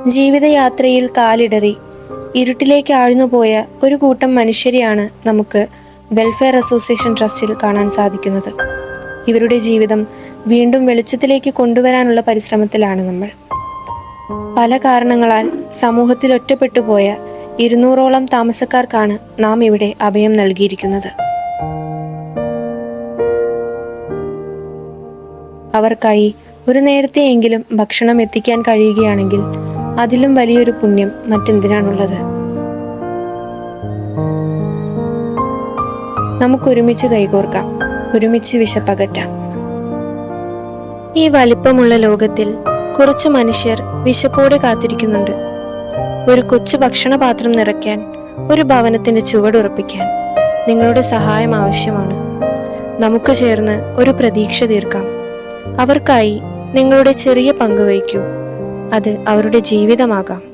ജീവിതയാത്രയിൽ കാലിടറി ഇരുട്ടിലേക്ക് ആഴ്ന്നുപോയ ഒരു കൂട്ടം മനുഷ്യരെയാണ് നമുക്ക് വെൽഫെയർ അസോസിയേഷൻ ട്രസ്റ്റിൽ കാണാൻ സാധിക്കുന്നത്. ഇവരുടെ ജീവിതം വീണ്ടും വെളിച്ചത്തിലേക്ക് കൊണ്ടുവരാനുള്ള പരിശ്രമത്തിലാണ് നമ്മൾ. പല കാരണങ്ങളാൽ സമൂഹത്തിൽ ഒറ്റപ്പെട്ടുപോയ 200ഓളം താമസക്കാർക്കാണ് നാം ഇവിടെ അഭയം നൽകിയിരിക്കുന്നത്. അവർക്കായി ഒരു നേരത്തെയെങ്കിലും ഭക്ഷണം എത്തിക്കാൻ കഴിയുകയാണെങ്കിൽ അതിലും വലിയൊരു പുണ്യം മറ്റെന്തിനാണുള്ളത്? നമുക്കൊരുമിച്ച് കൈകോർക്കാം, ഒരുമിച്ച് വിശപ്പകറ്റാം. ഈ വലിപ്പമുള്ള ലോകത്തിൽ കുറച്ചു മനുഷ്യർ വിശപ്പോടെ കാത്തിരിക്കുന്നുണ്ട്. ഒരു കൊച്ചു ഭക്ഷണപാത്രം നിറയ്ക്കാൻ, ഒരു ഭവനത്തിന്റെ ചുവടുറപ്പിക്കാൻ നിങ്ങളുടെ സഹായം ആവശ്യമാണ്. നമുക്ക് ചേർന്ന് ഒരു പ്രതീക്ഷ തീർക്കാം. അവർക്കായി നിങ്ങളുടെ ചെറിയ പങ്ക് വഹിക്കൂ. അത് അവരുടെ ജീവിതമാകാം.